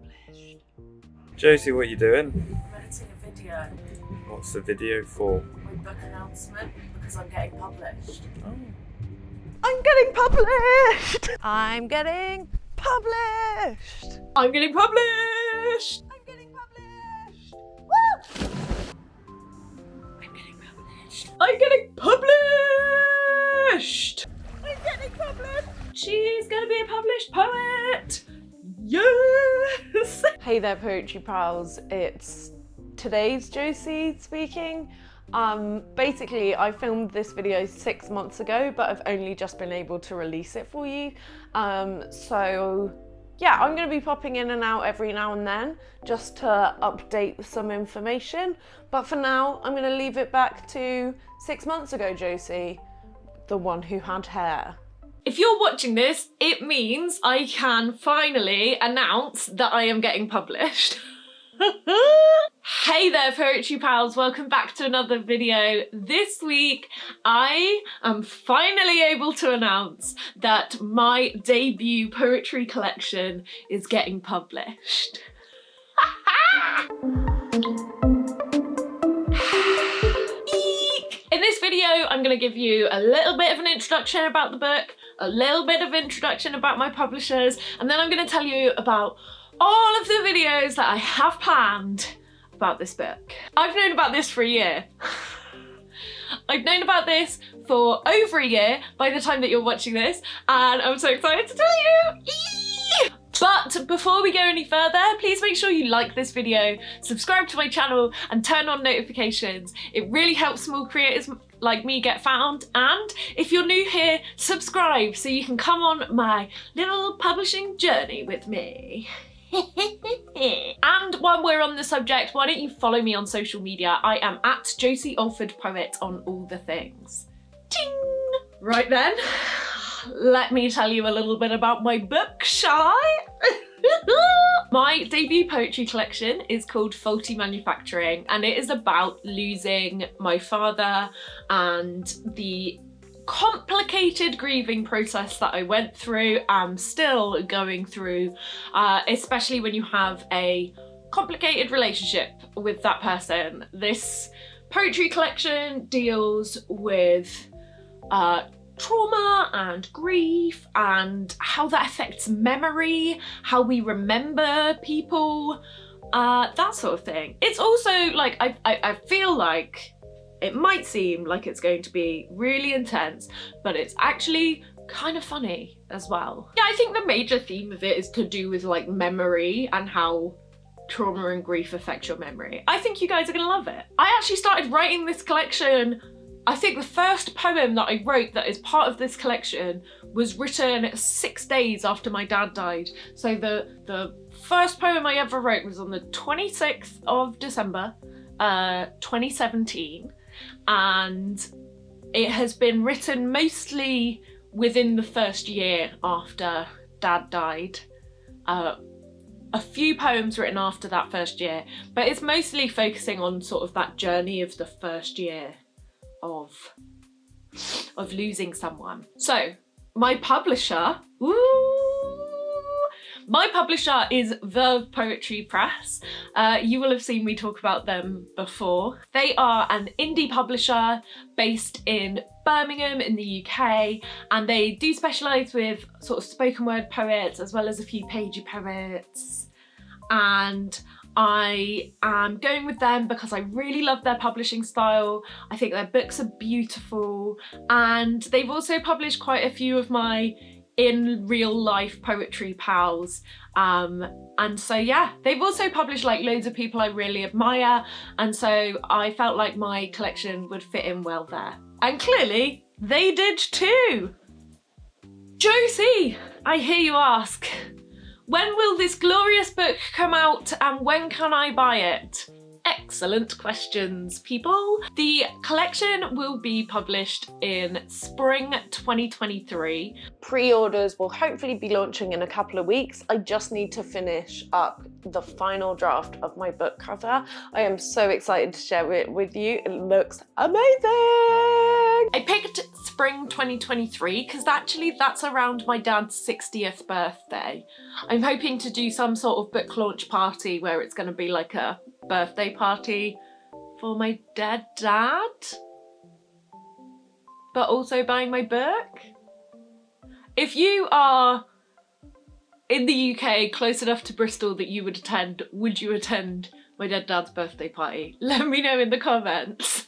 published. Josie, what are you doing? I'm editing a video. What's the video for? My book announcement, because I'm getting published. Oh. I'm getting published! I'm getting published! I'm getting published! I'm getting published! Woo! I'm getting published. I'm getting published! I'm getting published! She's gonna be a published poet! Yes! Hey there, Poetry Pals. It's today's Josie speaking. Basically, I filmed this video 6 months ago, but I've only just been able to release it for you. So yeah, I'm gonna be popping in and out every now and then just to update some information. But for now, I'm gonna leave it back to 6 months ago, Josie, the one who had hair. If you're watching this, it means I can finally announce that I am getting published. Hey there, Poetry Pals, welcome back to another video. This week, I am finally able to announce that my debut poetry collection is getting published. In this video, I'm going to give you a little bit of an introduction about the book, a little bit of introduction about my publishers, and then I'm going to tell you about all of the videos that I have planned about this book. I've known about this for a year. I've known about this for over a year by the time that you're watching this, and I'm so excited to tell you! But before we go any further, please make sure you like this video, subscribe to my channel, and turn on notifications. It really helps small creators like me get found, and if you're new here, subscribe so you can come on my little publishing journey with me. And while we're on the subject, why don't you follow me on social media? I am at Josie Alford Poet on all the things. Ting! Right then, let me tell you a little bit about my book, shall I? My debut poetry collection is called Faulty Manufacturing, and it is about losing my father and the complicated grieving process that I went through, I'm still going through, especially when you have a complicated relationship with that person. This poetry collection deals with trauma and grief and how that affects memory, how we remember people, that sort of thing. It's also like, I feel like it might seem like it's going to be really intense, but it's actually kind of funny as well. Yeah, I think the major theme of it is to do with like memory and how trauma and grief affect your memory. I think you guys are gonna love it. I actually started writing this collection, I think the first poem that I wrote that is part of this collection was written 6 days after my dad died. So the first poem I ever wrote was on the 26th of December, 2017. And it has been written mostly within the first year after Dad died. A few poems written after that first year, but it's mostly focusing on sort of that journey of the first year of losing someone. So my publisher, my publisher is Verve Poetry Press. You will have seen me talk about them before. They are an indie publisher based in Birmingham in the UK, and they do specialise with sort of spoken word poets as well as a few pagey poets. And I am going with them because I really love their publishing style. I think their books are beautiful, and they've also published quite a few of my in real life poetry pals, and so yeah, they've also published like loads of people I really admire, and so I felt like my collection would fit in well there, and clearly they did too. Josie, I hear you ask, when will this glorious book come out and when can I buy it? Excellent questions, people. The collection will be published in spring 2023. Pre-orders will hopefully be launching in a couple of weeks. I just need to finish up the final draft of my book cover. I am so excited to share it with you. It looks amazing! I picked spring 2023 because actually that's around my dad's 60th birthday. I'm hoping to do some sort of book launch party where it's going to be like a birthday party for my dead dad, but also buying my book. If you are in the UK close enough to Bristol that you would attend, would you attend my dead dad's birthday party? Let me know in the comments.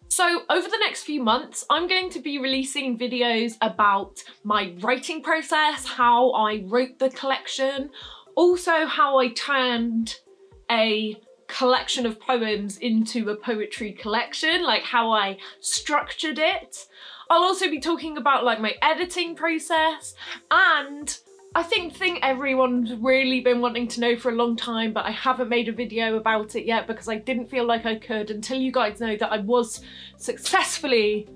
So over the next few months, I'm going to be releasing videos about my writing process, how I wrote the collection, also how I turned a collection of poems into a poetry collection, like how I structured it. I'll also be talking about like my editing process, and I think the thing everyone's really been wanting to know for a long time, but I haven't made a video about it yet because I didn't feel like I could until you guys know that I was successfully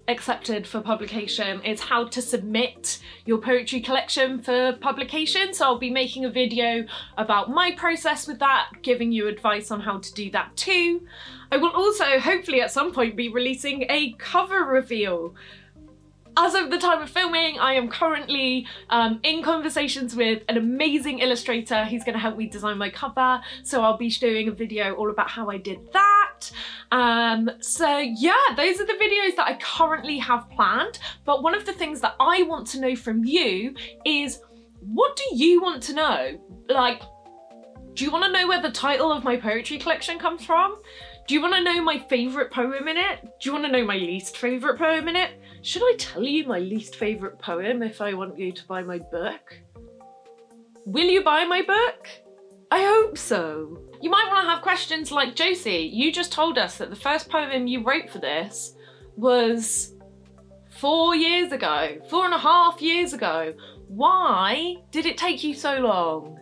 accepted for publication, is how to submit your poetry collection for publication. So I'll be making a video about my process with that, giving you advice on how to do that too. I will also hopefully at some point be releasing a cover reveal. As of the time of filming, I am currently in conversations with an amazing illustrator who's going to help me design my cover, so I'll be doing a video all about how I did that. So yeah, those are the videos that I currently have planned, but one of the things that I want to know from you is, what do you want to know? Like, do you want to know where the title of my poetry collection comes from? Do you want to know my favourite poem in it? Do you want to know my least favourite poem in it? Should I tell you my least favourite poem if I want you to buy my book? Will you buy my book? I hope so. You might want to have questions like, Josie, you just told us that the first poem you wrote for this was 4 years ago, 4.5 years ago. Why did it take you so long?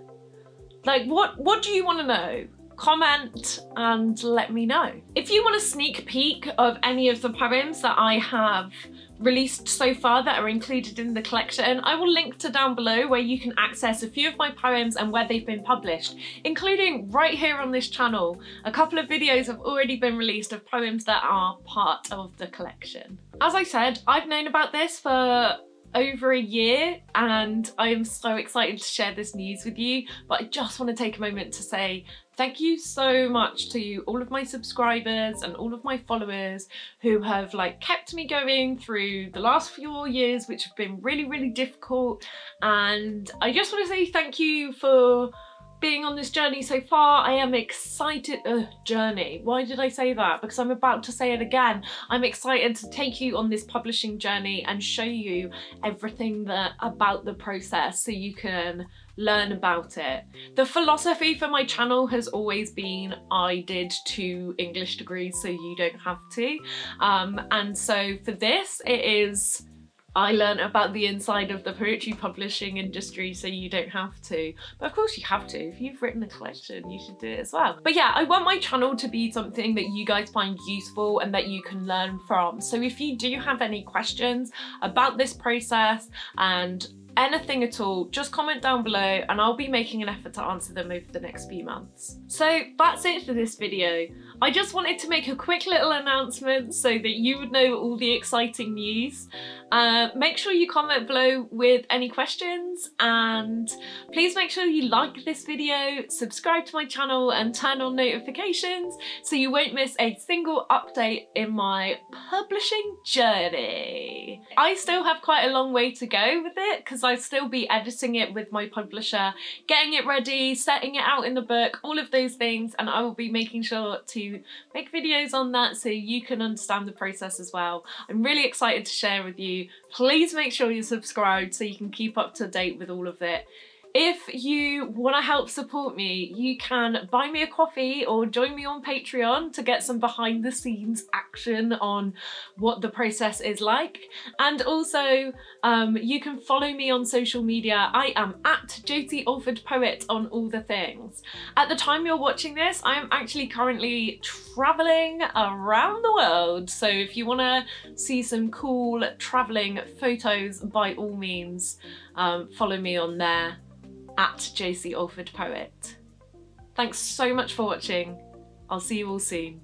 Like, what do you want to know? Comment and let me know. If you want a sneak peek of any of the poems that I have released so far that are included in the collection, I will link to down below where you can access a few of my poems and where they've been published, including right here on this channel. A couple of videos have already been released of poems that are part of the collection. As I said, I've known about this for over a year and I am so excited to share this news with you, but I just want to take a moment to say thank you so much to all of my subscribers and all of my followers who have like kept me going through the last few years, which have been really, really difficult. And I just want to say thank you for being on this journey so far. I am excited. Journey. Why did I say that? Because I'm about to say it again. I'm excited to take you on this publishing journey and show you everything about the process so you can learn about it. The philosophy for my channel has always been I did 2 English degrees so you don't have to. And so for this, it is I learned about the inside of the poetry publishing industry so you don't have to. But of course you have to. If you've written a collection, you should do it as well. But yeah, I want my channel to be something that you guys find useful and that you can learn from. So if you do have any questions about this process and anything at all, just comment down below and I'll be making an effort to answer them over the next few months. So that's it for this video. I just wanted to make a quick little announcement so that you would know all the exciting news. Make sure you comment below with any questions, and please make sure you like this video, subscribe to my channel and turn on notifications so you won't miss a single update in my publishing journey. I still have quite a long way to go with it because I'll still be editing it with my publisher, getting it ready, setting it out in the book, all of those things, and I will be making sure to make videos on that so you can understand the process as well. I'm really excited to share with you. Please make sure you're subscribed so you can keep up to date with all of it. If you want to help support me, you can buy me a coffee or join me on Patreon to get some behind the scenes action on what the process is like. And also you can follow me on social media. I am at Josie Alford Poet on all the things. At the time you're watching this, I am actually currently traveling around the world. So if you want to see some cool traveling photos, by all means, follow me on there. At Josie Alford Poet. Thanks so much for watching. I'll see you all soon.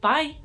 Bye.